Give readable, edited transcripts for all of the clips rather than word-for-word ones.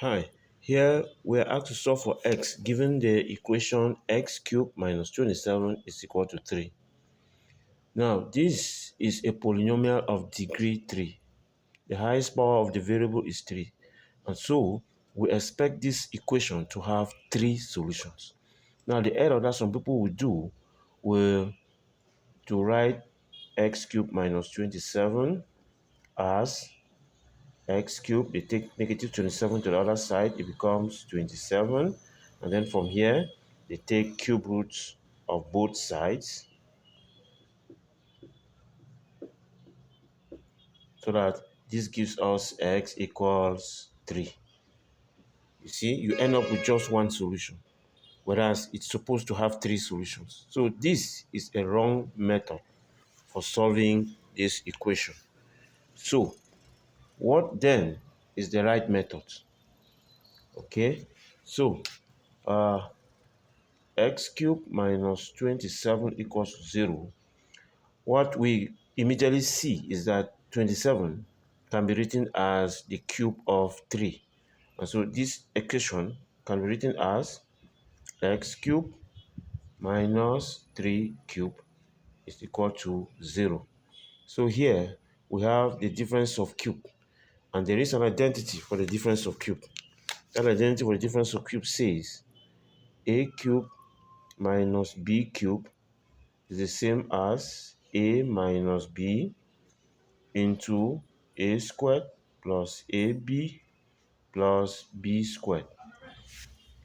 Hi, here we are asked to solve for x given the equation x cubed minus 27 is equal to 3. Now, this is a polynomial of degree 3. The highest power of the variable is 3. And so, we expect this equation to have 3 solutions. Now, the error that some people will do will to write x cubed minus 27 as x cubed, they take negative 27 to the other side, it becomes 27. And then from here, they take cube roots of both sides so that this gives us x equals 3. You see, you end up with just one solution, whereas it's supposed to have 3 solutions. So this is a wrong method for solving this equation. So what then is the right method? Okay, so uh, x cubed minus 27 equals 0, what we immediately see is that 27 can be written as the cube of 3. And so this equation can be written as x cubed minus 3 cubed is equal to 0. So here we have the difference of cube, and there is an identity for the difference of cube. That identity for the difference of cube says a cubed minus b cubed is the same as a minus b into a squared plus ab plus b squared.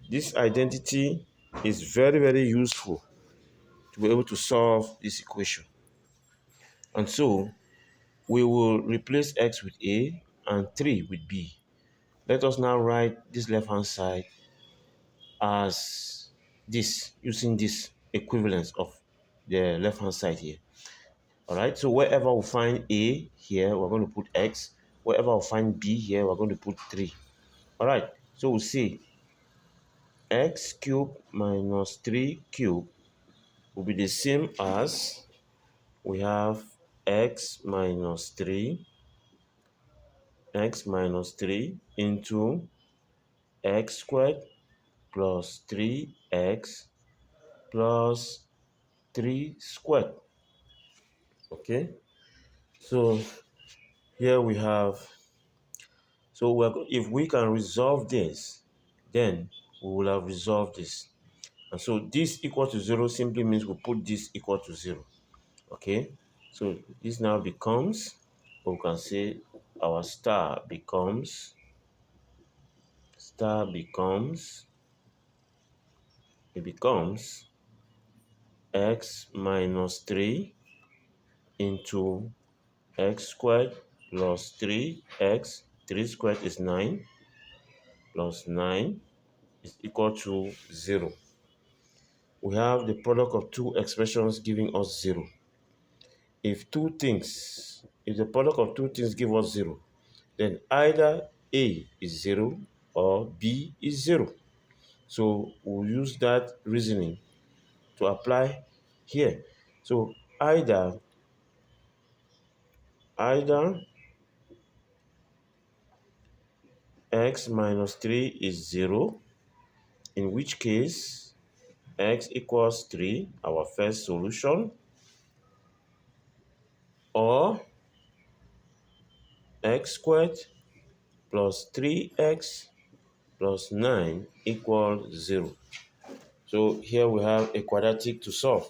This identity is very, very useful to be able to solve this equation. And so we will replace x with a and 3 with b. Let us now write this left-hand side as this, using this equivalence of the left-hand side here. All right, so wherever we find a here, we're going to put x. Wherever we find b here, we're going to put 3. All right, so we'll see x cubed minus 3 cubed will be the same as we have x minus 3 into x squared plus 3x plus 3 squared. Okay, so here we have, so if we can resolve this, then we will have resolved this. And so this equal to 0 simply means we put this equal to 0. Okay, so this now becomes, we can say our it becomes x minus 3 into x squared plus 3x, 3 squared is 9, plus 9 is equal to 0. We have the product of two expressions giving us 0. If the product of two things give us 0, then either A is 0 or B is 0. So we'll use that reasoning to apply here. So either x minus 3 is 0, in which case x equals 3, our first solution, or x squared plus 3x plus 9 equals 0. So here we have a quadratic to solve.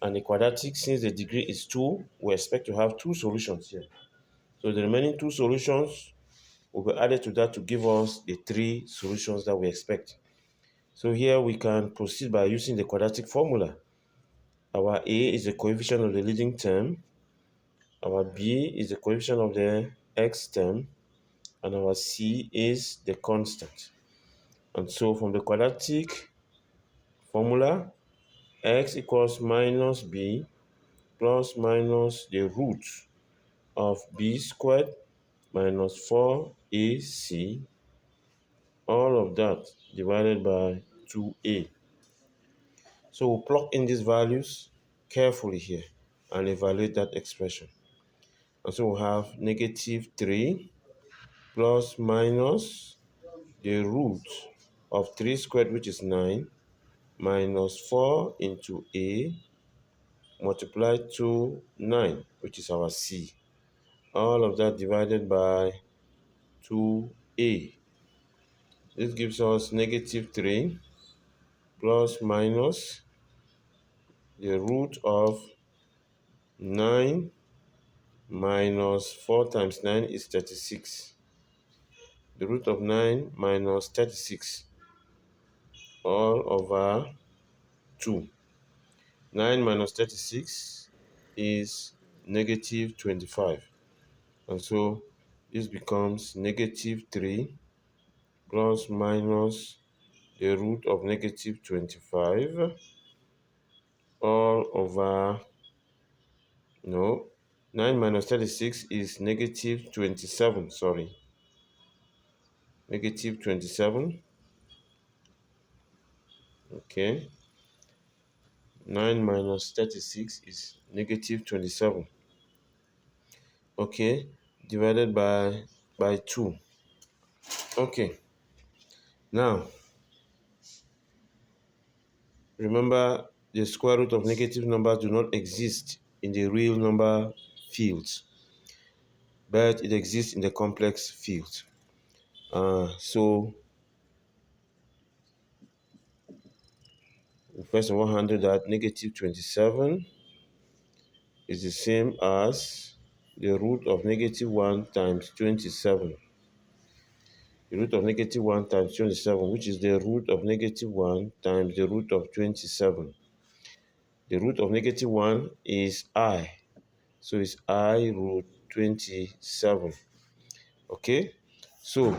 And a quadratic, since the degree is 2, we expect to have 2 solutions here. So the remaining 2 solutions will be added to that to give us the 3 solutions that we expect. So here we can proceed by using the quadratic formula. Our a is the coefficient of the leading term, our b is the coefficient of the x term, and our c is the constant. And so from the quadratic formula, x equals minus b plus minus the root of b squared minus 4ac, all of that divided by 2a. So we'll plug in these values carefully here and evaluate that expression. And so we'll have negative 3 plus minus the root of 3 squared, which is 9, minus 4 into a multiplied to 9, which is our c. All of that divided by 2a. This gives us negative 3 plus minus the root of 9 minus 4 times 9 is 36. The root of 9 minus 36 all over 2. 9 minus 36 is negative 25. And so this becomes negative 3 plus minus the root of negative 25 all over, no, 9 minus 36 is negative 27, sorry. Negative 27, okay. 9 minus 36 is negative 27, okay, divided by 2. Okay, now remember the square root of negative numbers do not exist in the real number fields, but it exists in the complex field. So first of all, handle that negative 27 is the same as the root of negative 1 times 27. The root of negative 1 times 27, which is the root of negative 1 times the root of 27. The root of negative 1 is I, so it's I root 27. Okay, so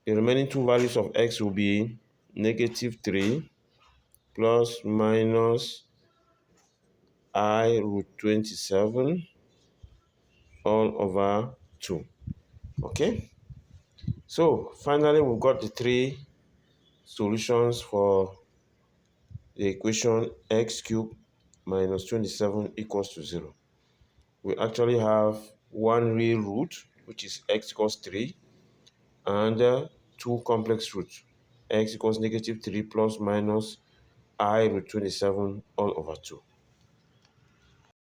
the remaining two values of x will be negative 3 plus minus I root 27 all over 2. Okay, so finally we've got the three solutions for the equation x cubed minus 27 equals to 0. We actually have one real root, which is x equals 3, and two complex roots, x equals negative 3 plus minus I root 27 all over 2.